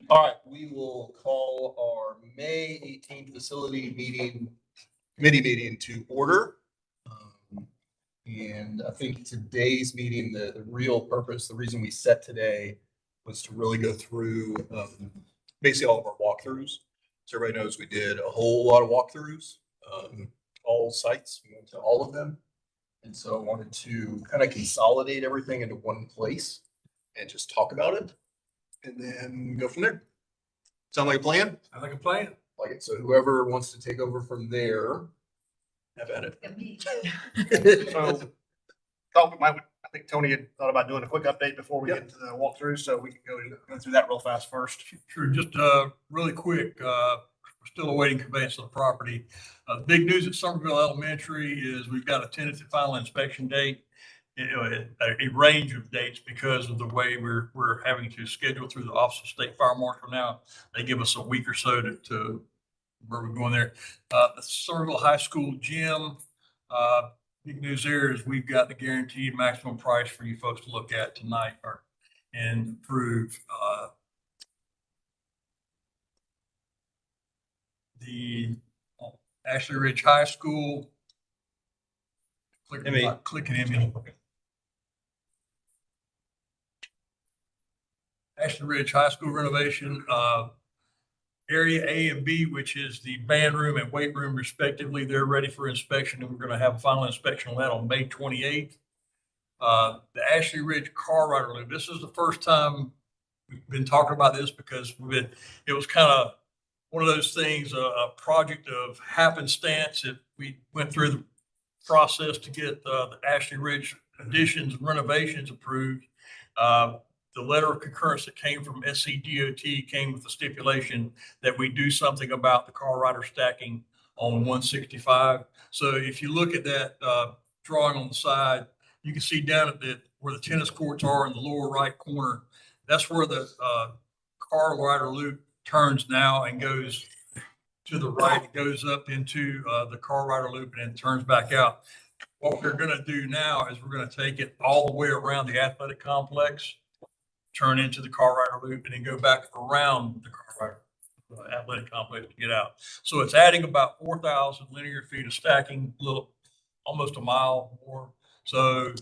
All right, we will call our May 18th committee meeting to order. And I think today's meeting, the real purpose, the reason we set today was to really go through basically all of our walkthroughs. So everybody knows we did a whole lot of walkthroughs, all sites, we went to all of them. And so I wanted to kind of consolidate everything into one place and just talk about it and then go from there. Sound like a plan? I like a plan. Like it. So whoever wants to take over from there, have at it. So thought we might, I think Tony had thought about doing a quick update before we Yep. get to the walkthrough, so we can go through that real fast first. Sure, just really quick, we're still awaiting conveyance of the property. The big news at Somerville Elementary is we've got a tentative final inspection date. A range of dates because of the way we're having to schedule through the Office of State Fire Marshal now. They give us a week or so to where we're going there. The Somerville High School gym, big news there is we've got the guaranteed maximum price for you folks to look at tonight and approve. The Ashley Ridge High School. Clicking in. Ashley Ridge High School renovation, area A and B, which is the band room and weight room respectively. They're ready for inspection, and we're going to have a final inspection on that on May 28th. The Ashley Ridge car rider loop. This is the first time we've been talking about this because it was kind of one of those things, a project of happenstance. We went through the process to get the Ashley Ridge additions and renovations approved. The letter of concurrence that came from SCDOT came with the stipulation that we do something about the car rider stacking on 165. So if you look at that drawing on the side, you can see down at where the tennis courts are in the lower right corner. That's where the car rider loop turns now and goes to the right. It goes up into the car rider loop and then turns back out. What we're going to do now is we're going to take it all the way around the athletic complex, turn into the car rider loop, and then go back around the car rider athletic complex to get out. So it's adding about 4,000 linear feet of stacking, almost a mile more. So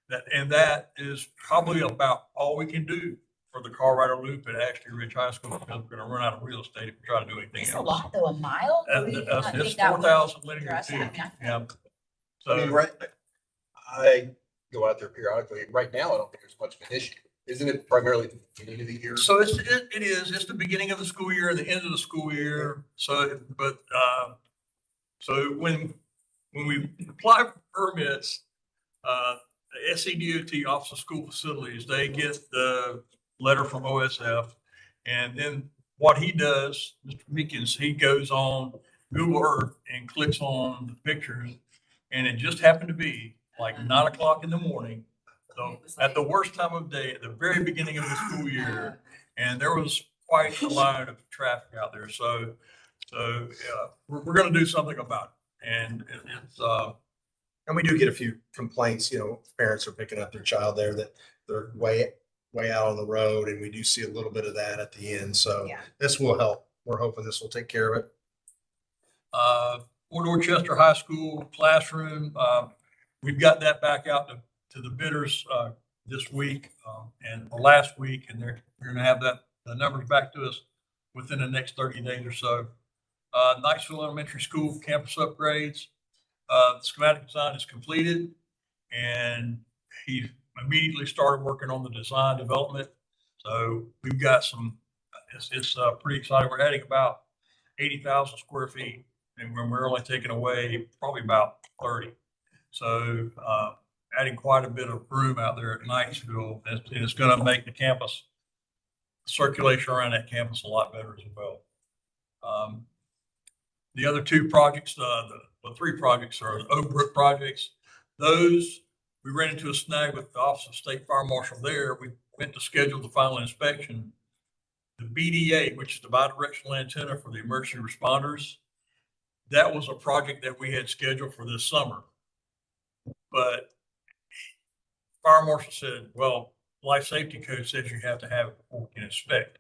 that is probably about all we can do for the car rider loop at Ashley Ridge High School because we're going to run out of real estate if we try to do anything It's else. a lot though, a mile? It's 4,000 linear feet. Yeah. So I mean, right, I go out there periodically. Right now, I don't think there's much of an issue. Isn't it primarily the beginning of the year? So it is. It's the beginning of the school year and the end of the school year. So, so when we apply for permits, the SCDOT, Office of School Facilities, they get the letter from OSF, and then what he does, Mr. Meekins, he goes on Google Earth and clicks on the pictures, and it just happened to be like 9:00 in the morning. So at the worst time of day, at the very beginning of the school year, and there was quite a lot of traffic out there. So we're going to do something about it. And it's, And we do get a few complaints, parents are picking up their child there that they're way out on the road, and we do see a little bit of that at the end. So this will help. We're hoping this will take care of it. Fort Dorchester High School classroom, we've got that back out to the bidders this week or last week, and we're going to have the numbers back to us within the next 30 days or so. Knightsville Elementary School campus upgrades. The schematic design is completed, and he immediately started working on the design development. So we've got it's pretty exciting. We're adding about 80,000 square feet, and we're only taking away probably about 30. So adding quite a bit of room out there at Knightsville, and it's going to make the campus circulation around that campus a lot better as well. The other two projects, the three projects are the Oak Brook projects. Those, we ran into a snag with the Office of State Fire Marshal there. We went to schedule the final inspection. The BDA, which is the bidirectional antenna for the emergency responders, that was a project that we had scheduled for this summer. But Fire Marshal said, well, life safety code says you have to have it before we can inspect.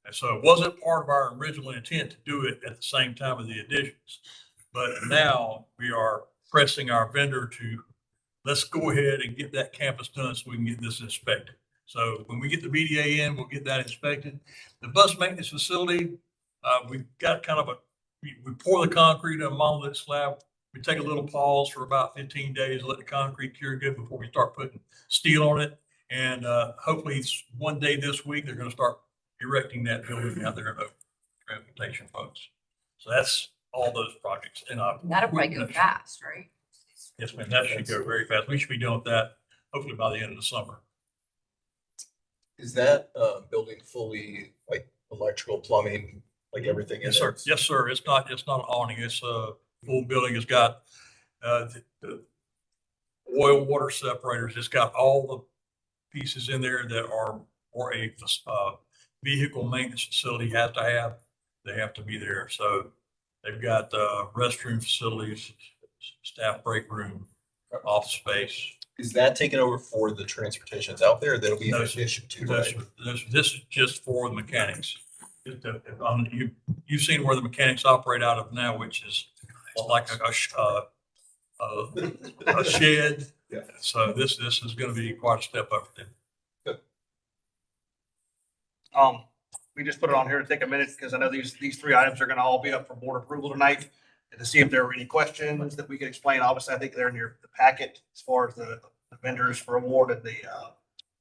And so it wasn't part of our original intent to do it at the same time as the additions. But now we are pressing our vendor to, let's go ahead and get that campus done so we can get this inspected. So when we get the BDA in, we'll get that inspected. The bus maintenance facility, we've got kind of we pour the concrete in a monolith slab. We take a little pause for about 15 days, let the concrete cure good before we start putting steel on it. And hopefully one day this week, they're going to start erecting that building out there in the transportation folks. So that's all those projects. And That'll probably go fast, right? yes, ma'am, that should go very fast. We should be done with that hopefully by the end of the summer. Is that building fully like electrical, plumbing, like everything in Yes, there? sir. Yes, sir. It's not an awning. It's a full building. It's got the oil water separators. It's got all the pieces in there that are for a vehicle maintenance facility has to have. They have to be there. So they've got restroom facilities, staff break room, office space. Is that taken over for the transportations out there? That'll be in No, sir. addition to, This right? this is just for the mechanics. You've seen where the mechanics operate out of now, which is like a shed. Yeah. So this is going to be quite a step up for them. We just put it on here to take a minute because I know these three items are going to all be up for board approval tonight. And to see if there were any questions that we could explain. Obviously, I think they're in the packet as far as the vendors for award and the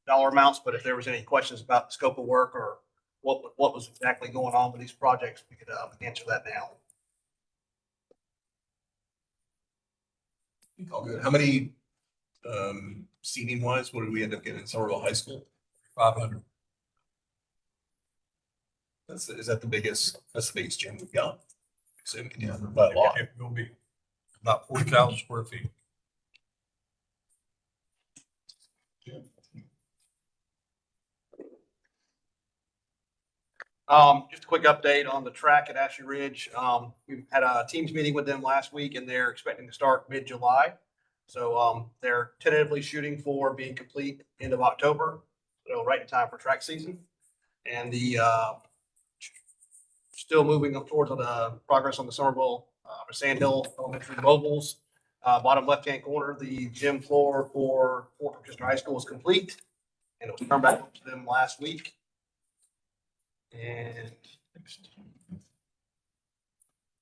dollar amounts. But if there was any questions about the scope of work or what was exactly going on with these projects, we could answer that now. All good. How many seating wise, what did we end up getting in Somerville High School? 500. Is that the biggest, that's the biggest gym we've got? Assuming, yeah, by a lot. It's going to be about 40,000 square feet. Just a quick update on the track at Ashley Ridge. We had a teams meeting with them last week and they're expecting to start mid-July. So they're tentatively shooting for being complete end of October, so right in time for track season. And the still moving up towards the progress on the Somerville Sand Hill Elementary mobiles. Bottom left-hand corner, the gym floor for Fort Rochester High School is complete, and it was turned back to them last week. And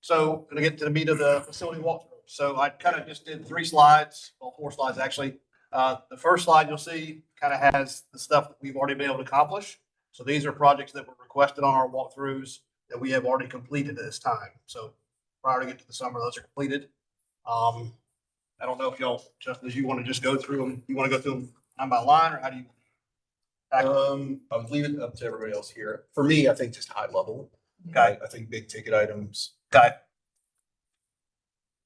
so gonna get to the meat of the facility walkthrough. So I kind of just did 3 slides, well, 4 slides actually. The first slide you'll see kind of has the stuff that we've already been able to accomplish. So these are projects that were requested on our walkthroughs that we have already completed at this time. So prior to get to the summer, those are completed. I don't know if y'all, just as you want to just go through them, you want to go through them line by line, or how do you? I would leave it up to everybody else here. For me, I think just high level. Okay. I think big ticket items. Okay.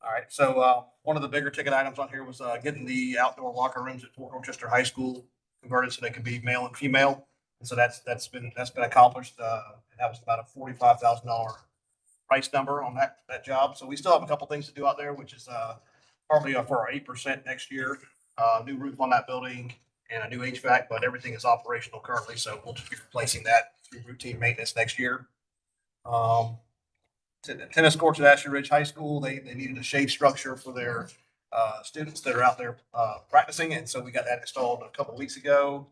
All right, so one of the bigger ticket items on here was getting the outdoor locker rooms at Fort Rochester High School converted so they could be male and female. And so that's been accomplished. That was about a $45,000 price number on that job. So we still have a couple things to do out there, which is partly for our 8% next year, new roof on that building and a new HVAC, but everything is operational currently. So we'll just be replacing that through routine maintenance next year. Tennis courts at Ashley Ridge High School, they needed a shade structure for their students that are out there practicing. And so we got that installed a couple of weeks ago.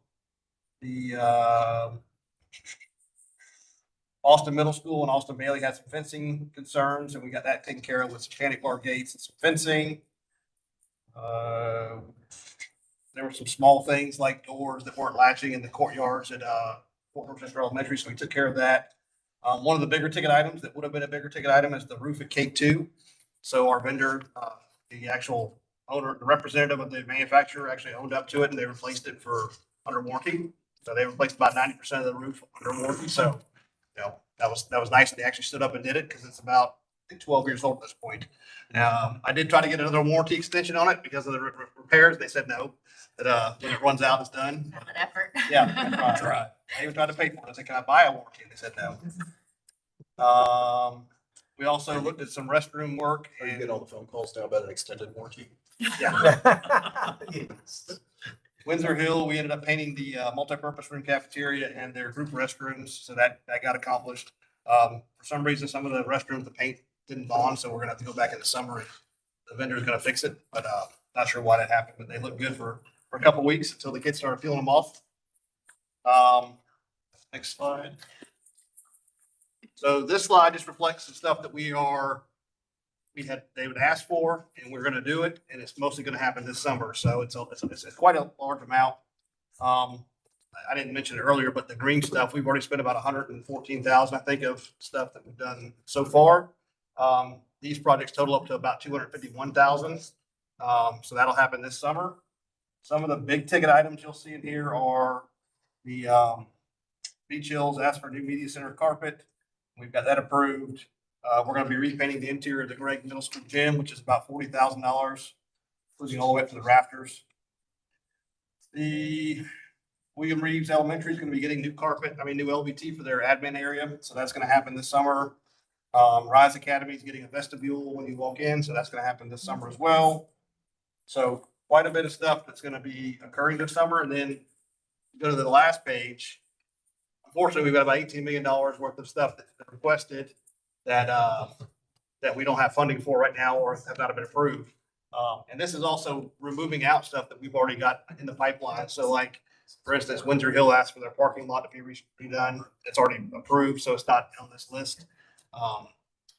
The Austin Middle School and Austin Bailey had some fencing concerns, and we got that taken care of with some candy bar gates and some fencing. There were some small things like doors that weren't latching in the courtyards at Fort Rochester Elementary, so we took care of that. One of the bigger ticket items that would have been a bigger ticket item is the roof at K2. So our vendor, the actual owner, the representative of the manufacturer actually owned up to it, and they replaced it for under warranty. So they replaced about 90% of the roof under warranty. So, you know, that was nice. They actually stood up and did it because it's about, I think, 12 years old at this point. I did try to get another warranty extension on it because of the repairs. They said no, that when it runs out, it's done. Have an effort. Yeah, that's right. I even tried to pay for it. I said, can I buy a warranty? And they said no. We also looked at some restroom work. Are you getting all the phone calls now about an extended warranty? Yeah. Yes. Windsor Hill, we ended up painting the multipurpose room cafeteria and their group restrooms, so that got accomplished. For some reason, some of the restrooms, the paint didn't bond, so we're gonna have to go back in the summer and the vendor's gonna fix it, but not sure why that happened, but they look good for a couple weeks until the kids started peeling them off. Next slide. So this slide just reflects the stuff that they would ask for, and we're gonna do it, and it's mostly gonna happen this summer, so it's quite a large amount. I didn't mention it earlier, but the green stuff, we've already spent about 114,000, I think, of stuff that we've done so far. These projects total up to about 251,000. So that'll happen this summer. Some of the big ticket items you'll see in here are the Beach Hills asked for new media center carpet. We've got that approved. We're gonna be repainting the interior of the Gregg Middle School gym, which is about $40,000, including all the way up to the rafters. The William Reeves Elementary is gonna be getting new LVT for their admin area, so that's gonna happen this summer. Rise Academy is getting a vestibule when you walk in, so that's gonna happen this summer as well. So quite a bit of stuff that's gonna be occurring this summer, and then go to the last page. Unfortunately, we've got about $18 million worth of stuff that's been requested that we don't have funding for right now or have not been approved. And this is also removing out stuff that we've already got in the pipeline. So like, for instance, Windsor Hill asked for their parking lot to be redone. It's already approved, so it's not on this list.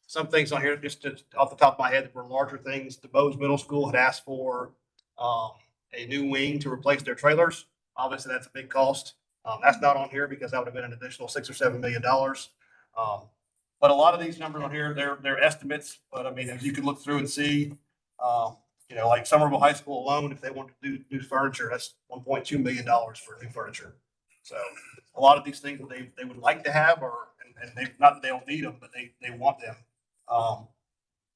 Some things on here, just off the top of my head, that were larger things. The Bose Middle School had asked for a new wing to replace their trailers. Obviously, that's a big cost. That's not on here because that would have been an additional $6 or $7 million. But a lot of these numbers on here, they're estimates. But I mean, as you can look through and see, like Somerville High School alone, if they want to do new furniture, that's $1.2 million for new furniture. So a lot of these things that they would like to have, and they not that they don't need them, but they want them.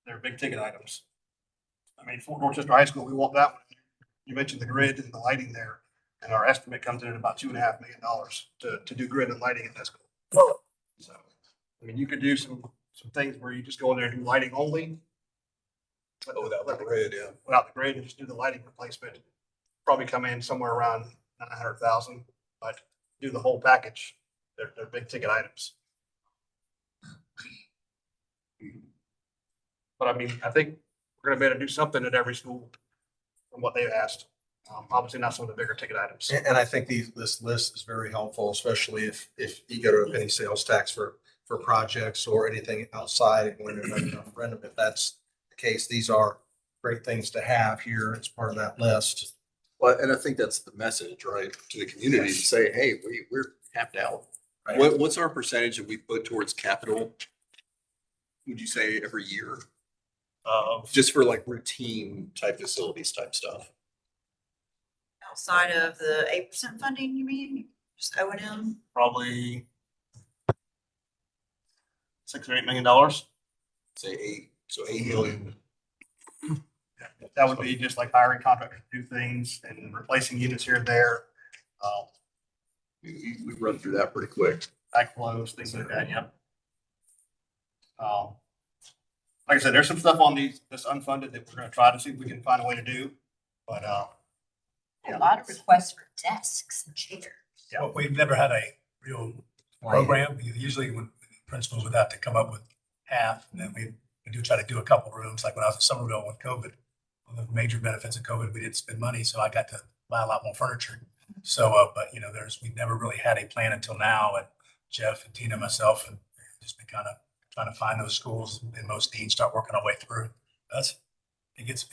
They're big ticket items. I mean, Fort Dorchester High School, we want that one. You mentioned the grid and the lighting there, and our estimate comes in at about $2.5 million to do grid and lighting at that school. So, I mean, you could do some things where you just go in there and do lighting only. But Without the grid, yeah. Without the grid and just do the lighting replacement, probably come in somewhere around 900,000, but do the whole package. They're big ticket items. But I mean, I think we're gonna be able to do something at every school from what they've asked. Obviously not some of the bigger ticket items. And I think this list is very helpful, especially if you go to any sales tax for projects or anything outside when there's not enough random. If that's the case, these are great things to have here as part of that list. Well, and I think that's the message, right, to the community to say, hey, we're tapped out. Right. What's our percentage that we put towards capital? Would you say every year? Just for like routine type facilities type stuff? Outside of the 8% funding, you mean? Just O&M? Probably $6 or $8 million. Say 8, so 8 million. That would be just like hiring contractors to do things and replacing units here and there. We run through that pretty quick. Backflows, things like that, yep. Like I said, there's some stuff on this unfunded that we're gonna try to see if we can find a way to do, but, A lot of requests for desks and chairs. yeah. Well, we've never had a real program. Usually when principals would have to come up with half, and then we do try to do a couple rooms, like when I was at Somerville with COVID. One of the major benefits of COVID, we didn't spend money, so I got to buy a lot more furniture. So, but we've never really had a plan until now, and Jeff and Tina, myself, and just been kind of trying to find those schools, and most deans start working our way through. It gets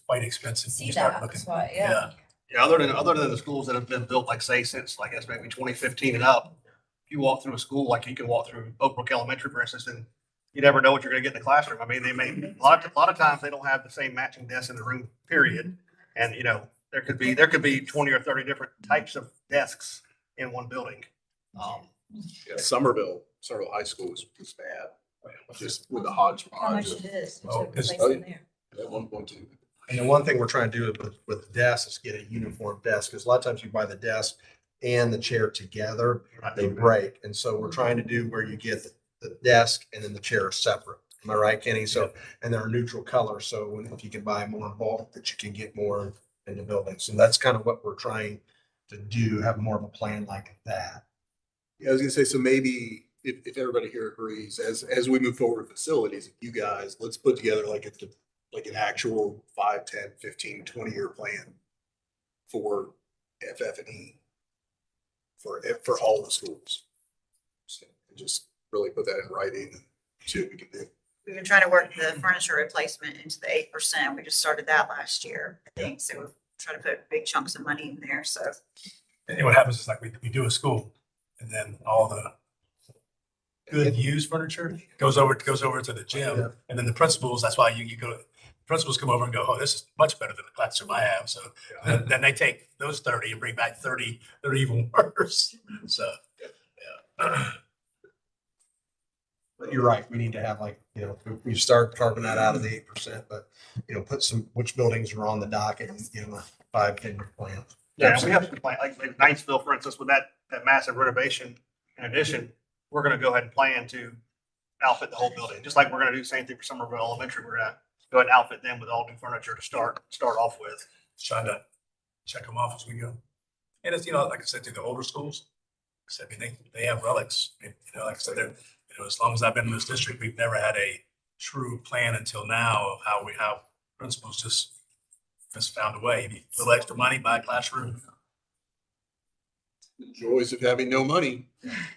quite expensive. when See you start that, looking. that's why, yeah. Yeah, other than the schools that have been built, like say since like that's maybe 2015 and up, if you walk through a school, like you can walk through Oak Brook Elementary, for instance, and you never know what you're gonna get in the classroom. I mean, they may, a lot of times they don't have the same matching desks in the room, period. And there could be 20 or 30 different types of desks in one building. Yeah, Somerville High School was bad. Just with the hodgepodge. How much it is. Oh, to replace oh, them there. At 1.2. And the one thing we're trying to do with desks is get a uniform desk, because a lot of times you buy the desk and the chair together, they break. And so we're trying to do where you get the desk and then the chair are separate. Am I right, Kenny? So, and they're a neutral color. So if you can buy more in bulk, that you can get more in the building. So that's kind of what we're trying have more of a plan like that. Yeah, I was gonna say, so maybe if everybody here agrees, as we move forward with facilities, you guys, let's put together like an actual 5, 10, 15, 20-year plan for FF&E for all the schools. So, and just really put that in writing and see what we can do. We've been trying to work the furniture replacement into the 8%. We just started that last year, I think. So we're trying to put big chunks of money in there. So And what happens is like we do a school and then all the good used furniture goes over to the gym. And then the principals, that's why you go, principals come over and go, oh, this is much better than the classroom I have. So then they take those 30 and bring back 30 that are even worse. So, yeah. But you're right, we need to have like, we start carving that out of the 8%, but, put which buildings are on the docket and, 5, 10-year plan. Yeah, and we have to plan, like Niceville, for instance, with that massive renovation. In addition, we're gonna go ahead and plan to outfit the whole building, just like we're gonna do the same thing for Somerville Elementary. We're gonna go ahead and outfit them with all new furniture to start off with. Trying to check them off as we go. And it's, like I said, to the older schools, I mean, they have relics. Like I said, they're, as long as I've been in this district, we've never had a true plan until now of how principals just found a way. You need a little extra money, buy a classroom. The joys of having no money.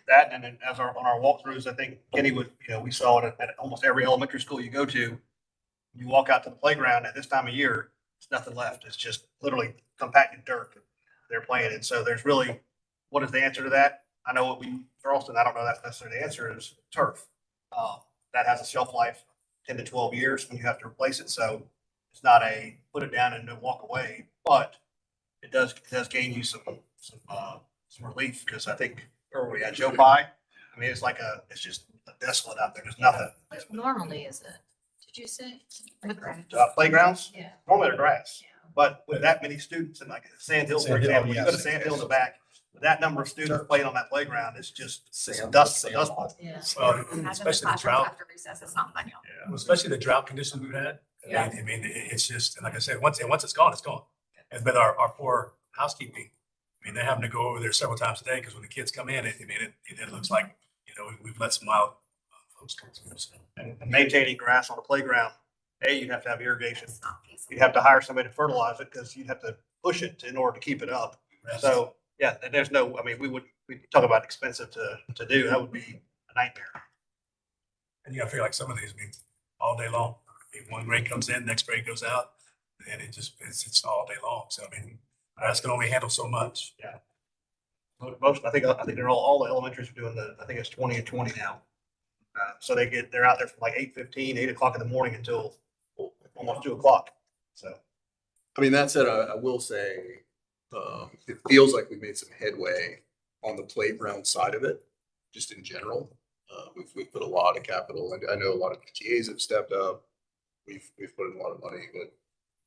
That, and then on our walkthroughs, I think Kenny would, we saw it at almost every elementary school you go to. You walk out to the playground at this time of year, there's nothing left. It's just literally compacted dirt they're playing in. So there's really, what is the answer to that? I know what Charleston, I don't know that's necessarily the answer, is turf. That has a shelf life 10 to 12 years when you have to replace it. So it's not a put it down and walk away, but it does gain you some relief, because I think where we had Joe Pye, I mean, it's just desolate out there. There's nothing. What normally is it? Did you say? Playgrounds, Yeah. normally they're grass, but with that many students and like Sand Hill, for Sand Hill, example, you go to yes. Sand Hill in the back, with that number of students playing on that playground, it's just dust ball. Yeah. Well, especially the drought, After recess, it's not fun. especially the drought conditions we've had. Yeah. I mean, it's just, and like I said, once it's gone, it's gone. And with our poor housekeeping, I mean, they're having to go over there several times a day because when the kids come in, it looks like, we've let some wild folks come through. So. And maintaining grass on a playground, you'd have to have irrigation. It's not feasible. You'd have to hire somebody to fertilize it because you'd have to push it in order to keep it up. So, yeah, and there's no, I mean, we talk about expensive to do. That would be a nightmare. And you gotta figure like some of these, I mean, all day long. I mean, one grade comes in, next grade goes out, and it's all day long. So, I mean, grass can only handle so much. Most, I think they're all the elementaries are doing I think it's 20 and 20 now. So they're out there from like 8:15, 8 o'clock in the morning until almost 2 o'clock. So. I mean, that said, I will say, it feels like we've made some headway on the playground side of it, just in general. We've put a lot of capital, and I know a lot of PTAs have stepped up. We've put in a lot of money, but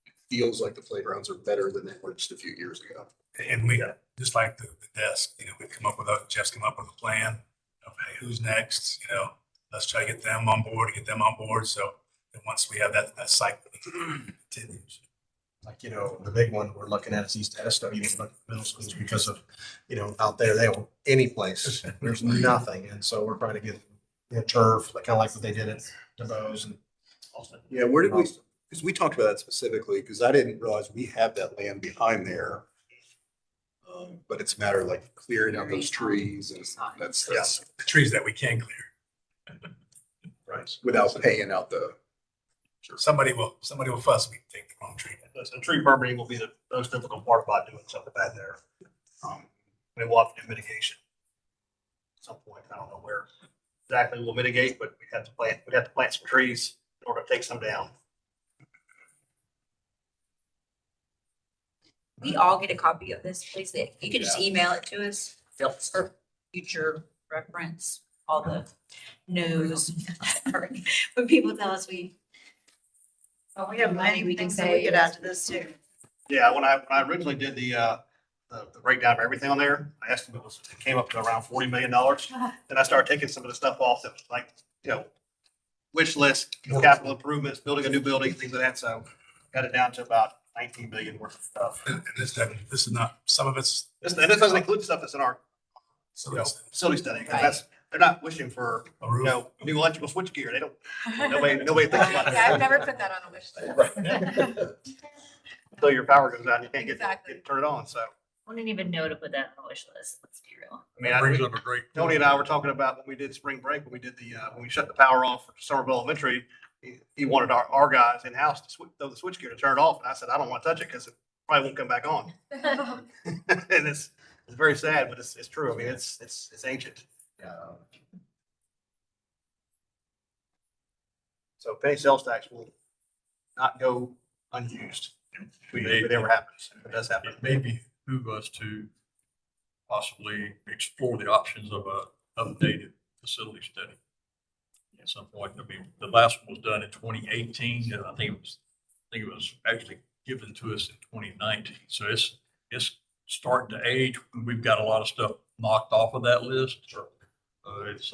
it feels like the playgrounds are better than they were just a few years ago. And we, just like the desk, we've come up with Jeff's come up with a plan of, hey, who's next, let's try to get them on board, So then once we have that cycle, it continues. Like, the big one we're looking at is East Edison, don't even look at middle schools because of, out there, they don't, any place, there's nothing. And so we're trying to get turf, kind of like what they did at DeVos and Austin. Yeah, where did we, because we talked about that specifically, because I didn't realize we have that land behind there. But it's a matter of like clearing out those trees, and that's The trees that we can clear. right, without paying out the. Somebody will fuss me, take the wrong tree. So tree permitting will be the most difficult part about doing something bad there. We will have to do mitigation at some point. I don't know where exactly we'll mitigate, but we'd have to plant some trees in order to take some down. We all get a copy of this, please. You can just email it to us, for future reference, all the no's. When people tell us We have many things that we could add to this too. Yeah, when I originally did the breakdown of everything on there, my estimate it came up to around $40 million. Then I started taking some of the stuff off that was like, wish list, capital improvements, building a new building, things like that. So got it down to about 19 million worth of stuff. And this is not, some of it's, And this doesn't include the stuff that's in our, so you know, it's facility study, because Right. that's, they're not wishing for, a you roof. know, new electrical switch gear. They don't, nobody thinks about Yeah, I would that. never put that on a wish list. Until your power goes out, and you can't Exactly. turn it on, so. Wouldn't even know to put that on a wish list, let's be real. I mean, That brings up a great. Tony and I were talking about when we did spring break, when we did when we shut the power off for Somerville Elementary, he wanted our guys in-house to throw the switch gear to turn it off. And I said, I don't want to touch it because it probably won't come back on. And it's very sad, but it's true. I mean, it's ancient. So penny sales tax will not go unused. If it ever happens, if it does happen. It may behoove us to possibly explore the options of a updated facility study at some point. I mean, the last one was done in 2018, and I think it was actually given to us in 2019. So it's starting to age. We've got a lot of stuff knocked off of that list. Sure. It's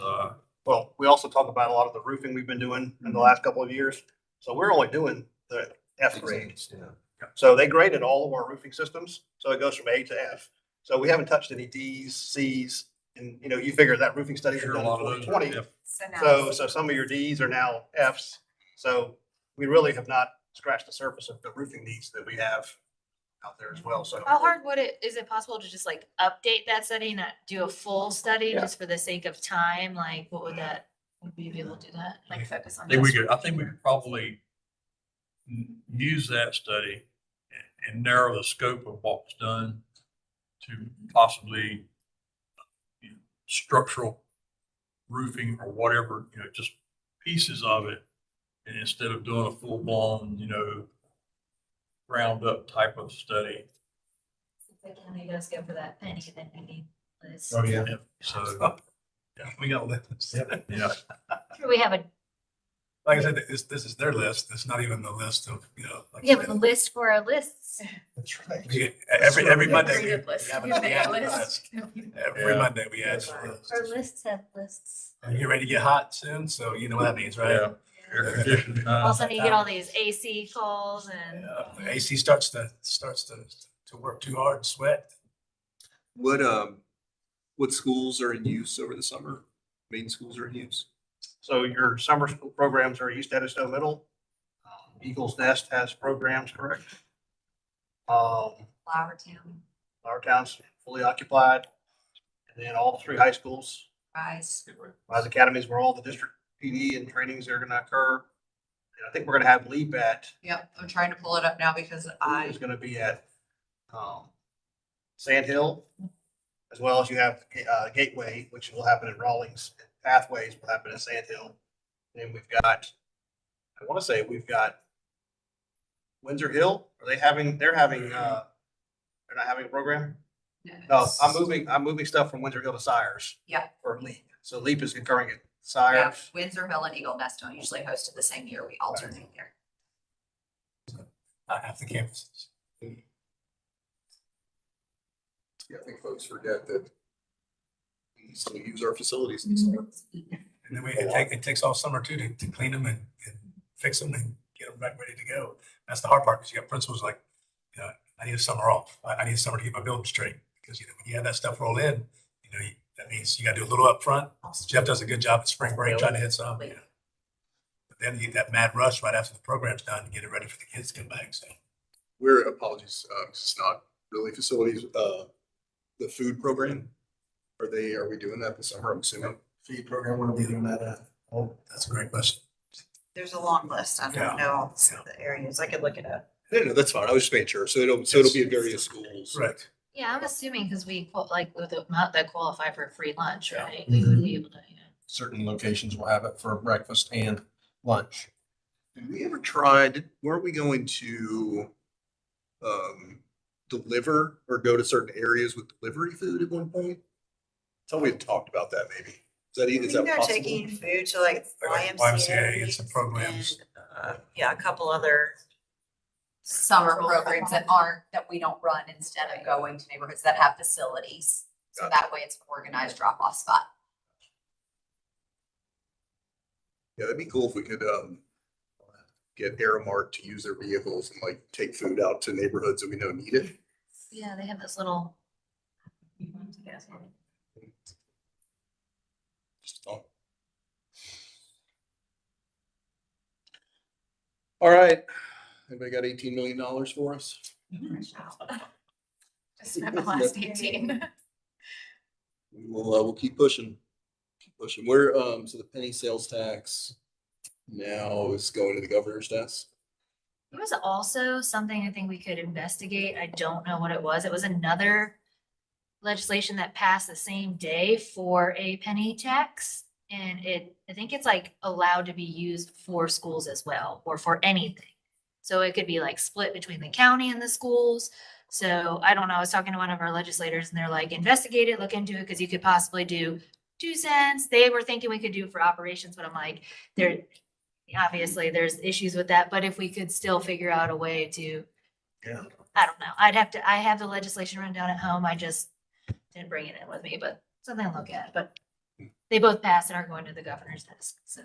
Well, we also talk about a lot of the roofing we've been doing in the last couple of years. So we're only doing the F grades. So they graded all of our roofing systems. So it goes from A to F. So we haven't touched any Ds, Cs, and you know, you figure that roofing study was sure done a in lot of those. 2020. Are- So now. So some of your Ds are now Fs. So we really have not scratched the surface of the roofing needs that we have out there as well. So How hard would it, is it possible to just like update that study, not do a full study Yeah. just for the sake of time? Like, what would that, would we be able to do that? Like focus on? I think just- we could probably use that study and narrow the scope of what was done to possibly structural roofing or whatever, just pieces of it. And instead of doing a full blown, ground up type of study. If the county does go for that penny, then we need this. Oh, yeah. So, We got lists. yeah, We have a, Like I said, this is their list. It's not even the list of, like. we have a list for our lists. That's right. Every Monday. Pretty we- good list. we have Yeah, an they have ad lists. list. Every Yeah. Monday we add. Our lists have lists. And you're ready to get hot soon, so you know what that means, right? yeah. Air conditioning. All of a sudden you get all these AC calls and. The AC starts to work too hard and sweat. What schools are in use over the summer? Main schools are in use? So your summer school programs are East Edisto Middle. Eagles Nest has programs, correct? Flower Town, Our town's fully occupied. And then all the three high schools, Rise. Rise Academies, where all the district PD and trainings are gonna occur. And I think we're gonna have LEAP at, Yep, I'm trying to pull it up now because is gonna be at, Sand Hill. As well as you have, Gateway, which will happen in Rawlings. Pathways will happen at Sand Hill. And we've got, I wanna say we've got Windsor Hill. They're not having a program? No, I'm moving stuff from Windsor Hill to Sires. Yeah. For LEAP. So LEAP is occurring at Yeah, Sires. Windsor Hill and Eagle Nest don't usually host it the same year. We alternate there. Not half the campuses. Yeah, I think folks forget that we still use our facilities in the summer. And then it takes all summer too to clean them and fix them and get them back ready to go. That's the hard part, because you got principals like, I need a summer off. I need a summer to get my building straight, because, when you have that stuff roll in, that means you gotta do a little upfront. Jeff does a good job at spring break trying to hit some, But then you get that mad rush right after the program's done to get it ready for the kids to come back, so. Apologies, it's not really facilities, the food program. Are we doing that this summer? I'm assuming. Feed program, what are we doing that at? Oh, that's a great question. There's a long list. I Yeah. don't know all the areas. I could look it up. No, that's fine. I was just making sure. So it'll be at various schools. Correct. Yeah, I'm assuming because like with the amount that qualify for free lunch, right? We would be able to, Certain locations will have it for breakfast and lunch. Did we ever try, weren't we going to deliver or go to certain areas with delivery food at one point? I thought we had talked about that maybe. I Is think that they're possible? taking food to like Like YMCA and some programs. and, yeah, a couple other. Summer programs that we don't run, instead of going to neighborhoods that have facilities. So that way it's an organized drop off spot. Yeah, that'd be cool if we could get Aramark to use their vehicles and like take food out to neighborhoods that we know need it. Yeah, they have this little. Just thought. All right, anybody got $18 million for us? Just spent my last 18. We'll keep pushing. Keep pushing. We're, so the penny sales tax now is going to the governor's desk. It was also something I think we could investigate. I don't know what it was. It was another legislation that passed the same day for a penny tax. And I think it's like allowed to be used for schools as well, or for anything. So it could be like split between the county and the schools. So I don't know. I was talking to one of our legislators and they're like, investigate it, look into it, because you could possibly do 2 cents. They were thinking we could do it for operations, but I'm like, obviously there's issues with that, but if we could still figure out a way to, Yeah. I don't know. I have the legislation run down at home. I just didn't bring it in with me, but something to look at, but they both passed and are going to the governor's desk, so.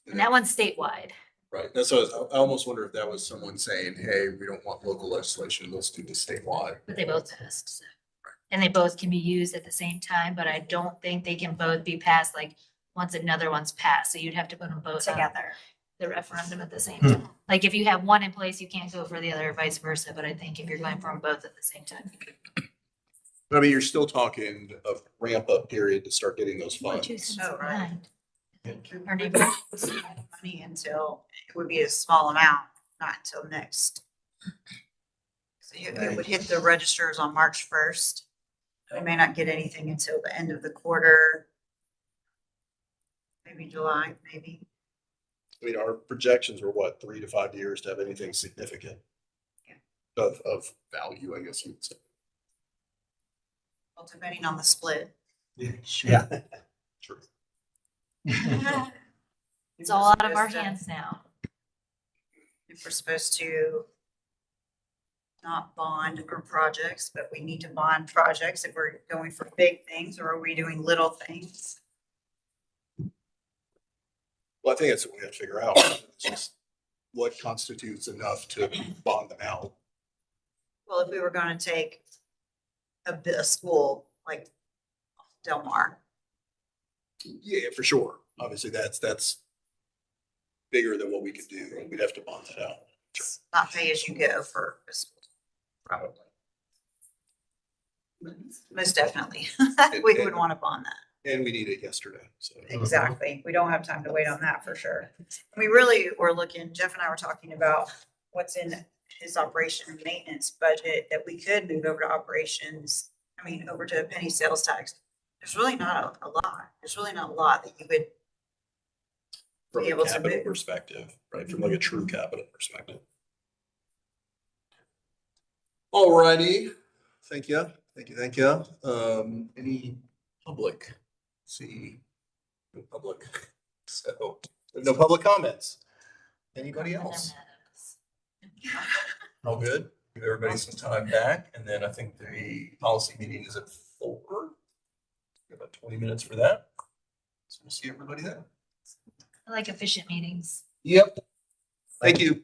And that one's statewide. Right. That's what I almost wonder if that was someone saying, hey, we don't want local legislation, let's do this statewide. But they both passed, so. And they both can be used at the same time, but I don't think they can both be passed like once another one's passed. So you'd have to put them both on Together. the referendum at the same time. Like if you have one in place, you can't go for the other, vice versa. But I think if you're going for them both at the same time. But I mean, you're still talking a ramp up period to start getting those Or 2 funds. cents Oh, right. behind. Or maybe money until, it would be a small amount, not until next. So it would hit the registers on March 1st. We may not get anything until the end of the quarter. Maybe July, maybe. I mean, our projections were what, 3 to 5 years to have anything significant? Of value, I guess you would say. Well, depending on the split. Yeah. True. It's all out of our hands now. If we're supposed to not bond or projects, but we need to bond projects if we're going for big things, or are we doing little things? Well, I think that's what we have to figure out. It's just what constitutes enough to bond them out. Well, if we were gonna take a school like Del Mar, Yeah, for sure. Obviously, that's bigger than what we could do. We'd have to bond that out. it's not pay as you go for a school, probably. Most definitely. We would want to bond that. And we need it yesterday, so. Exactly. We don't have time to wait on that for sure. We really were looking, Jeff and I were talking about what's in his operation and maintenance budget that we could move over to operations. I mean, over to penny sales tax. There's really not a lot. There's really not a lot that you would From be a able to capital move. perspective, right? From like a true capital perspective. All righty. Thank you. Thank you. Thank you. Any public? See, no public. So no public comments. Anybody else? All good. Give everybody some time back. And then I think the policy meeting is at 4. About 20 minutes for that. So we'll see everybody then. I like efficient meetings. Yep. Thank you.